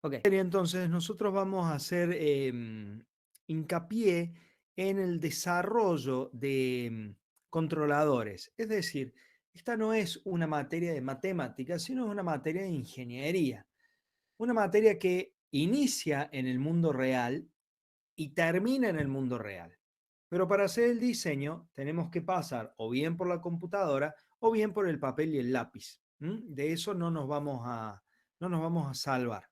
Ok, y entonces nosotros vamos a hacer hincapié en el desarrollo de controladores. Es decir, esta no es una materia de matemáticas, sino es una materia de ingeniería. Una materia que inicia en el mundo real y termina en el mundo real. Pero para hacer el diseño tenemos que pasar o bien por la computadora o bien por el papel y el lápiz. De eso no nos vamos a salvar.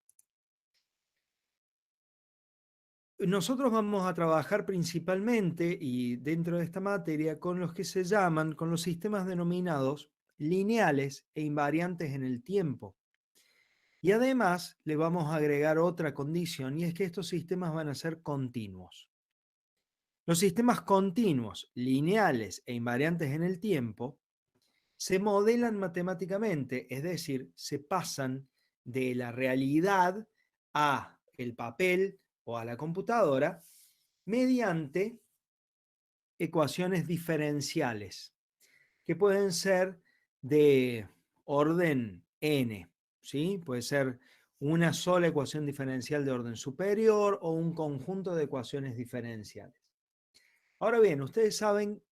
Nosotros vamos a trabajar principalmente y dentro de esta materia con los que se llaman, con los sistemas denominados lineales e invariantes en el tiempo. Y además le vamos a agregar otra condición y es que estos sistemas van a ser continuos. Los sistemas continuos, lineales e invariantes en el tiempo se modelan matemáticamente, es decir, se pasan de la realidad a el papel o a la computadora mediante ecuaciones diferenciales, que pueden ser de orden n, ¿sí? Puede ser una sola ecuación diferencial de orden superior o un conjunto de ecuaciones diferenciales. Ahora bien, ustedes saben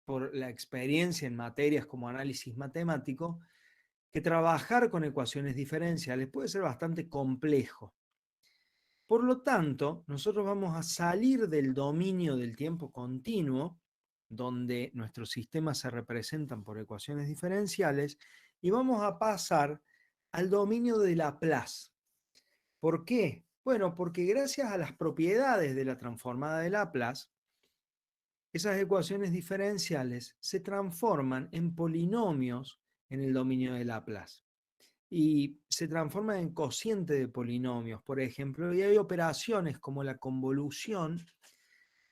por la experiencia en materias como análisis matemático que trabajar con ecuaciones diferenciales puede ser bastante complejo. Por lo tanto, nosotros vamos a salir del dominio del tiempo continuo, donde nuestros sistemas se representan por ecuaciones diferenciales, y vamos a pasar al dominio de Laplace. ¿Por qué? Bueno, porque gracias a las propiedades de la transformada de Laplace, esas ecuaciones diferenciales se transforman en polinomios en el dominio de Laplace y se transforman en cociente de polinomios, por ejemplo, y hay operaciones como la convolución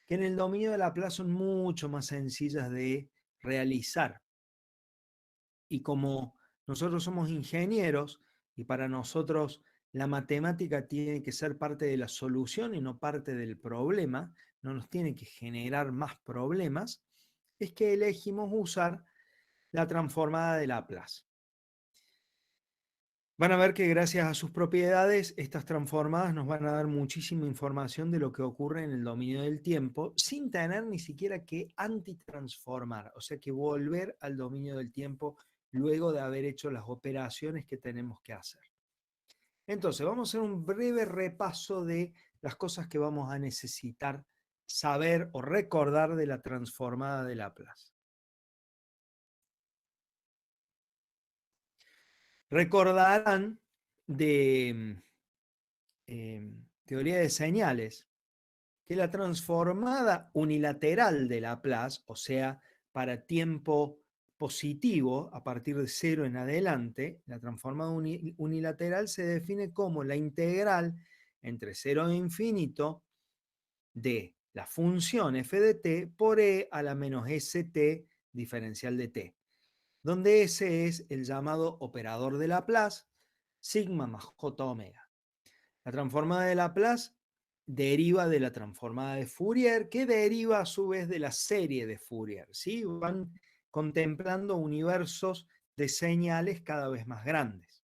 que en el dominio de Laplace son mucho más sencillas de realizar. Y como nosotros somos ingenieros y para nosotros la matemática tiene que ser parte de la solución y no parte del problema, no nos tiene que generar más problemas, es que elegimos usar la transformada de Laplace. Van a ver que gracias a sus propiedades, estas transformadas nos van a dar muchísima información de lo que ocurre en el dominio del tiempo, sin tener ni siquiera que antitransformar, o sea que volver al dominio del tiempo luego de haber hecho las operaciones que tenemos que hacer. Entonces, vamos a hacer un breve repaso de las cosas que vamos a necesitar saber o recordar de la transformada de Laplace. Recordarán de teoría de señales que la transformada unilateral de Laplace, o sea, para tiempo positivo a partir de cero en adelante, la transformada unilateral se define como la integral entre cero e infinito de la función f de t por e a la menos st diferencial de t, donde S es el llamado operador de Laplace, sigma más j omega. La transformada de Laplace deriva de la transformada de Fourier, que deriva a su vez de la serie de Fourier. ¿Sí? Van contemplando universos de señales cada vez más grandes.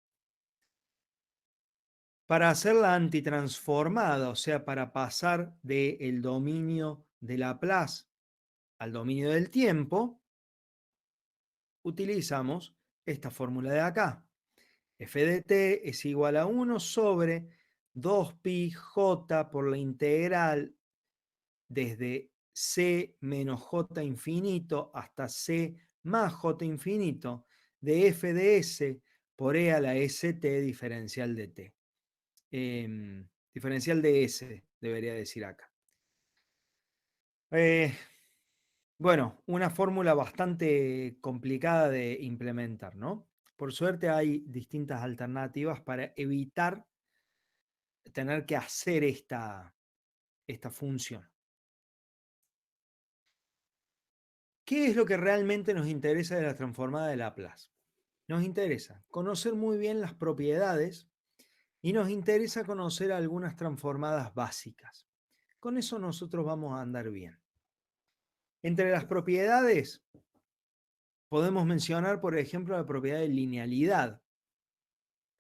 Para hacer la antitransformada, o sea, para pasar del dominio de Laplace al dominio del tiempo, utilizamos esta fórmula de acá. F de t es igual a 1 sobre 2pi j por la integral desde c menos j infinito hasta c más j infinito de f de s por e a la st diferencial de t. Diferencial de s, debería decir acá. Bueno, una fórmula bastante complicada de implementar, ¿no? Por suerte hay distintas alternativas para evitar tener que hacer esta función. ¿Qué es lo que realmente nos interesa de la transformada de Laplace? Nos interesa conocer muy bien las propiedades y nos interesa conocer algunas transformadas básicas. Con eso nosotros vamos a andar bien. Entre las propiedades podemos mencionar, por ejemplo, la propiedad de linealidad,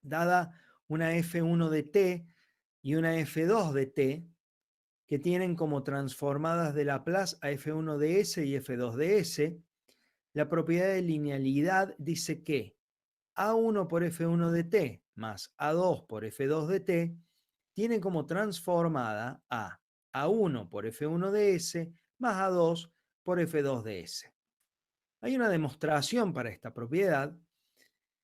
dada una F1 de t y una F2 de t, que tienen como transformadas de Laplace a F1 de S y F2 de S, la propiedad de linealidad dice que A1 por F1 de t más A2 por F2 de t tiene como transformada a A1 por F1 de S más A2 por F2 de S. Hay una demostración para esta propiedad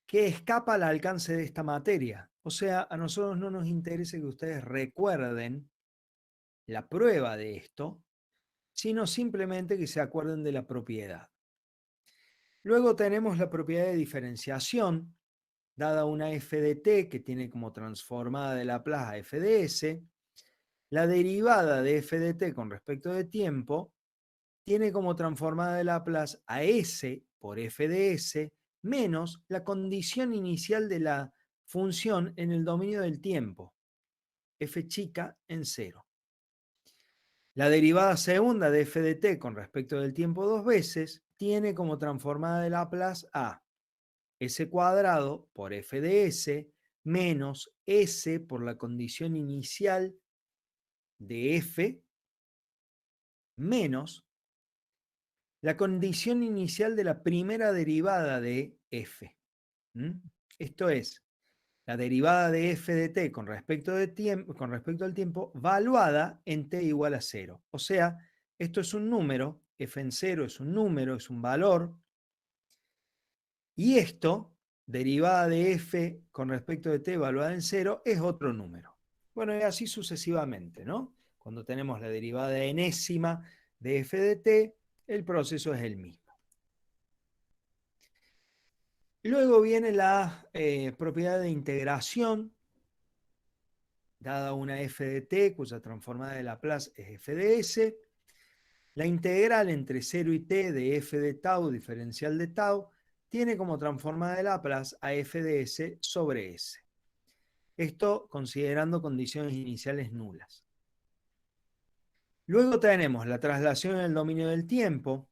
que escapa al alcance de esta materia. O sea, a nosotros no nos interesa que ustedes recuerden la prueba de esto, sino simplemente que se acuerden de la propiedad. Luego tenemos la propiedad de diferenciación, dada una f de t que tiene como transformada de Laplace a f de s. La derivada de f de t con respecto de tiempo tiene como transformada de Laplace a s por f de s menos la condición inicial de la función en el dominio del tiempo, f chica en 0. La derivada segunda de f de t con respecto del tiempo dos veces tiene como transformada de Laplace a s cuadrado por f de s menos s por la condición inicial de f menos la condición inicial de la primera derivada de f. Esto es, la derivada de f de t con respecto al tiempo valuada en t igual a 0. O sea, esto es un número, f en 0 es un número, es un valor, y esto, derivada de f con respecto de t valuada en 0, es otro número. Bueno, y así sucesivamente, ¿no? Cuando tenemos la derivada enésima de f de t, el proceso es el mismo. Luego viene la propiedad de integración, dada una f de t cuya transformada de Laplace es f de s. La integral entre 0 y t de f de tau diferencial de tau tiene como transformada de Laplace a f de s sobre s. Esto considerando condiciones iniciales nulas. Luego tenemos la traslación en el dominio del tiempo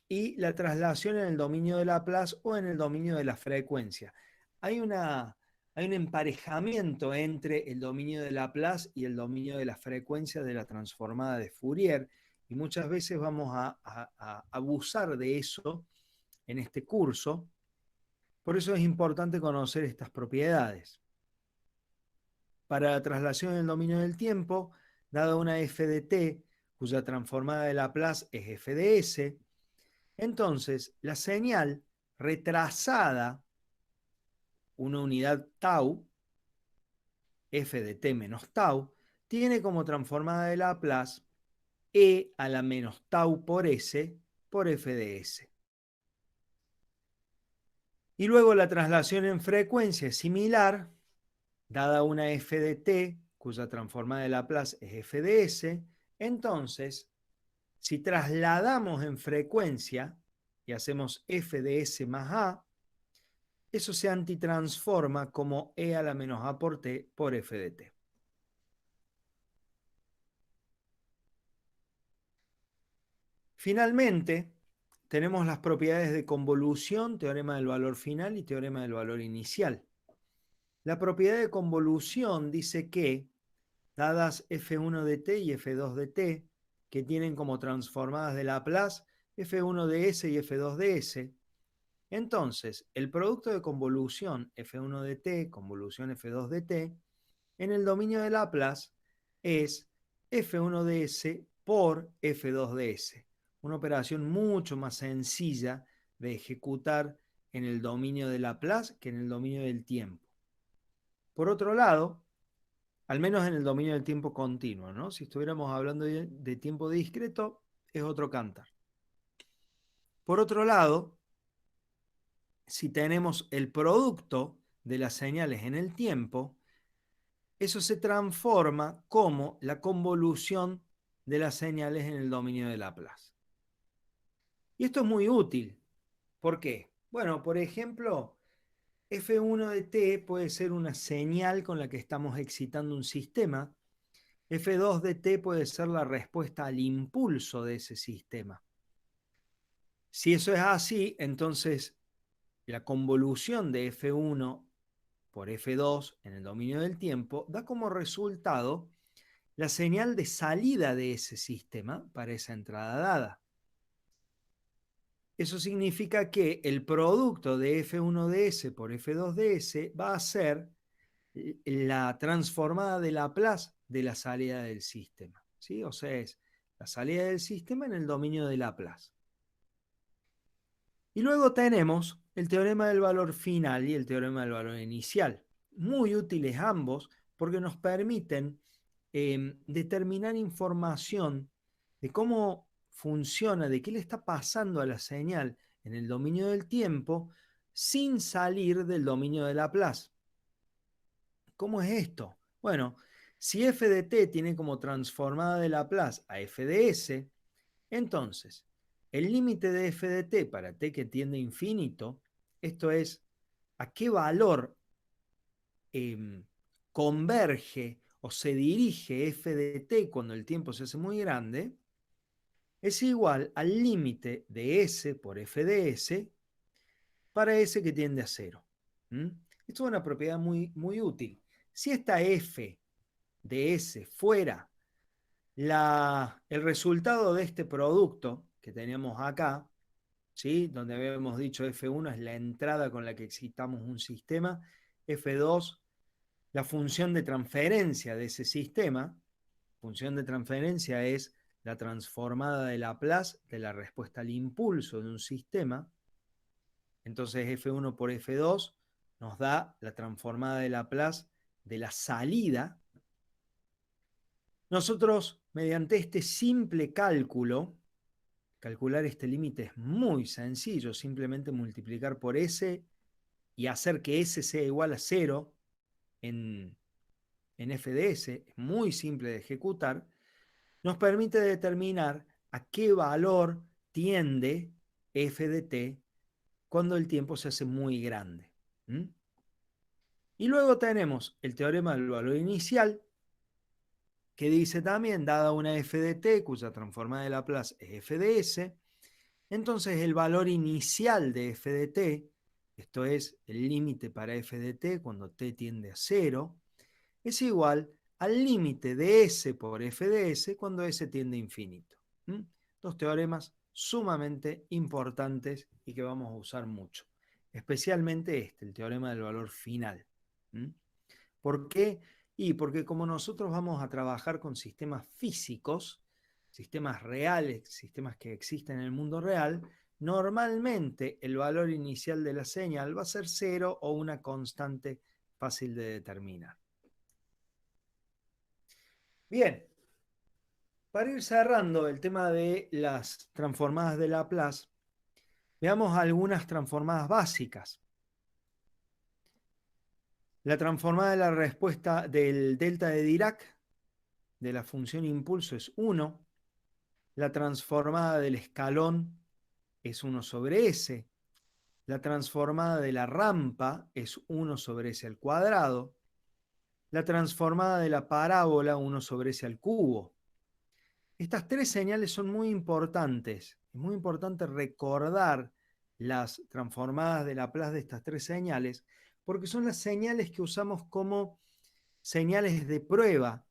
y la traslación en el dominio de Laplace o en el dominio de la frecuencia. Hay un emparejamiento entre el dominio de Laplace y el dominio de la frecuencia de la transformada de Fourier, y muchas veces vamos a abusar de eso en este curso. Por eso es importante conocer estas propiedades. Para la traslación en el dominio del tiempo, dada una f de t, cuya transformada de Laplace es f de s, entonces la señal retrasada, una unidad tau, f de t menos tau, tiene como transformada de Laplace e a la menos tau por s por f de s. Y luego la traslación en frecuencia es similar, dada una f de t, cuya transformada de Laplace es f de s. Entonces, si trasladamos en frecuencia y hacemos f de s más a, eso se antitransforma como e a la menos a por t por f de t. Finalmente, tenemos las propiedades de convolución, teorema del valor final y teorema del valor inicial. La propiedad de convolución dice que, dadas f1 de t y f2 de t, que tienen como transformadas de Laplace f1 de s y f2 de s, entonces el producto de convolución f1 de t, convolución f2 de t, en el dominio de Laplace es f1 de s por f2 de s. Una operación mucho más sencilla de ejecutar en el dominio de Laplace que en el dominio del tiempo. Por otro lado, al menos en el dominio del tiempo continuo, ¿no? Si estuviéramos hablando de tiempo discreto, es otro cantar. Por otro lado, si tenemos el producto de las señales en el tiempo, eso se transforma como la convolución de las señales en el dominio de Laplace. Y esto es muy útil. ¿Por qué? Bueno, por ejemplo, f1 de t puede ser una señal con la que estamos excitando un sistema. f2 de t puede ser la respuesta al impulso de ese sistema. Si eso es así, entonces la convolución de f1 por F2 en el dominio del tiempo da como resultado la señal de salida de ese sistema para esa entrada dada. Eso significa que el producto de F1 de S por F2 de S va a ser la transformada de Laplace de la salida del sistema, ¿sí? O sea, es la salida del sistema en el dominio de Laplace. Y luego tenemos el teorema del valor final y el teorema del valor inicial. Muy útiles ambos porque nos permiten determinar información de cómo funciona, de qué le está pasando a la señal en el dominio del tiempo sin salir del dominio de Laplace. ¿Cómo es esto? Bueno, si f de t tiene como transformada de Laplace a f de s, entonces el límite de f de t para t que tiende a infinito, esto es, a qué valor converge o se dirige f de t cuando el tiempo se hace muy grande, es igual al límite de s por f de s para s que tiende a cero. Esto es una propiedad muy, muy útil. Si esta f de S fuera el resultado de este producto que teníamos acá, ¿sí? Donde habíamos dicho F1 es la entrada con la que excitamos un sistema, F2 la función de transferencia de ese sistema, función de transferencia es la transformada de Laplace de la respuesta al impulso de un sistema, entonces F1 por F2 nos da la transformada de Laplace de la salida. Nosotros, mediante este simple cálculo, calcular este límite es muy sencillo, simplemente multiplicar por S y hacer que S sea igual a 0 en f de s, es muy simple de ejecutar, nos permite determinar a qué valor tiende f de t cuando el tiempo se hace muy grande. Y luego tenemos el teorema del valor inicial, que dice también, dada una f de t cuya transformada de Laplace es f de s, entonces el valor inicial de f de t, esto es el límite para f de t cuando t tiende a 0, es igual al límite de s por f de s cuando s tiende a infinito. Dos teoremas sumamente importantes y que vamos a usar mucho, especialmente este, el teorema del valor final. ¿Por qué? Y porque como nosotros vamos a trabajar con sistemas físicos, sistemas reales, sistemas que existen en el mundo real, normalmente el valor inicial de la señal va a ser 0 o una constante fácil de determinar. Bien, para ir cerrando el tema de las transformadas de Laplace, veamos algunas transformadas básicas. La transformada de la respuesta del delta de Dirac de la función impulso es 1. La transformada del escalón es 1 sobre s. La transformada de la rampa es 1 sobre s al cuadrado. La transformada de la parábola 1 sobre s al cubo. Estas tres señales son muy importantes. Es muy importante recordar las transformadas de Laplace de estas tres señales, porque son las señales que usamos como señales de prueba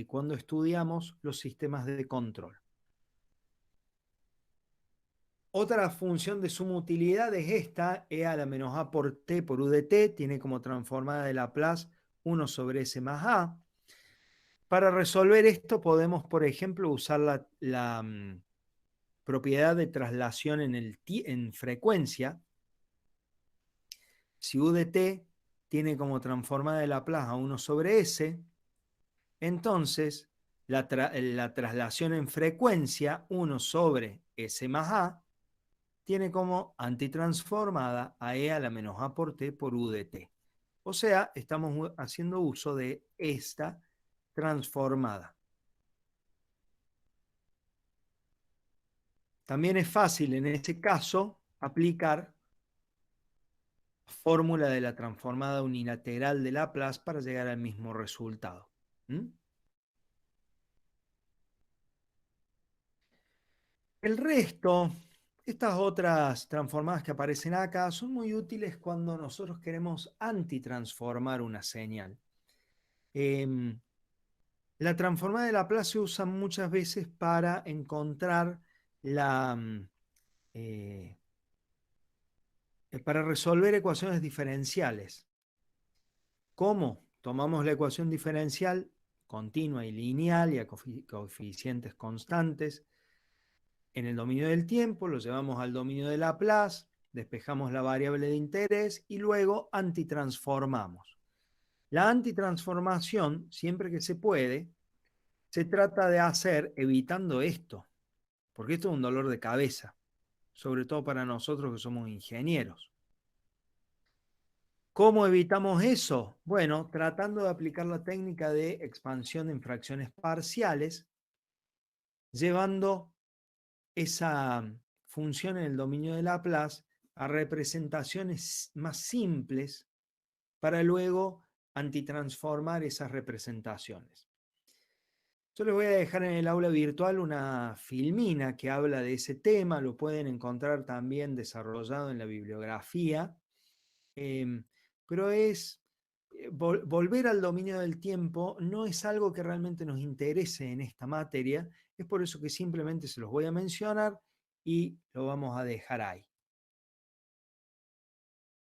cuando estudiamos los sistemas de control. Otra función de suma utilidad es esta, e a la menos a por t por u de t, tiene como transformada de Laplace 1 sobre s más a. Para resolver esto podemos, por ejemplo, usar la propiedad de traslación en frecuencia. Si u de t tiene como transformada de Laplace a 1 sobre s, entonces la traslación en frecuencia 1 sobre s más a tiene como antitransformada a e a la menos a por t por u de t. O sea, estamos haciendo uso de esta transformada. También es fácil en este caso aplicar la fórmula de la transformada unilateral de Laplace para llegar al mismo resultado. El resto Estas otras transformadas que aparecen acá son muy útiles cuando nosotros queremos antitransformar una señal. Em, la transformada de Laplace se usa muchas veces para encontrar eh, para resolver ecuaciones diferenciales. ¿Cómo? Tomamos la ecuación diferencial continua y lineal y a coeficientes constantes en el dominio del tiempo, lo llevamos al dominio de Laplace, despejamos la variable de interés y luego antitransformamos. La antitransformación, siempre que se puede, se trata de hacer evitando esto, porque esto es un dolor de cabeza, sobre todo para nosotros que somos ingenieros. ¿Cómo evitamos eso? Bueno, tratando de aplicar la técnica de expansión en fracciones parciales, llevando esa función en el dominio de Laplace a representaciones más simples para luego antitransformar esas representaciones. Yo les voy a dejar en el aula virtual una filmina que habla de ese tema, lo pueden encontrar también desarrollado en la bibliografía, pero es volver al dominio del tiempo no es algo que realmente nos interese en esta materia, es por eso que simplemente se los voy a mencionar y lo vamos a dejar ahí.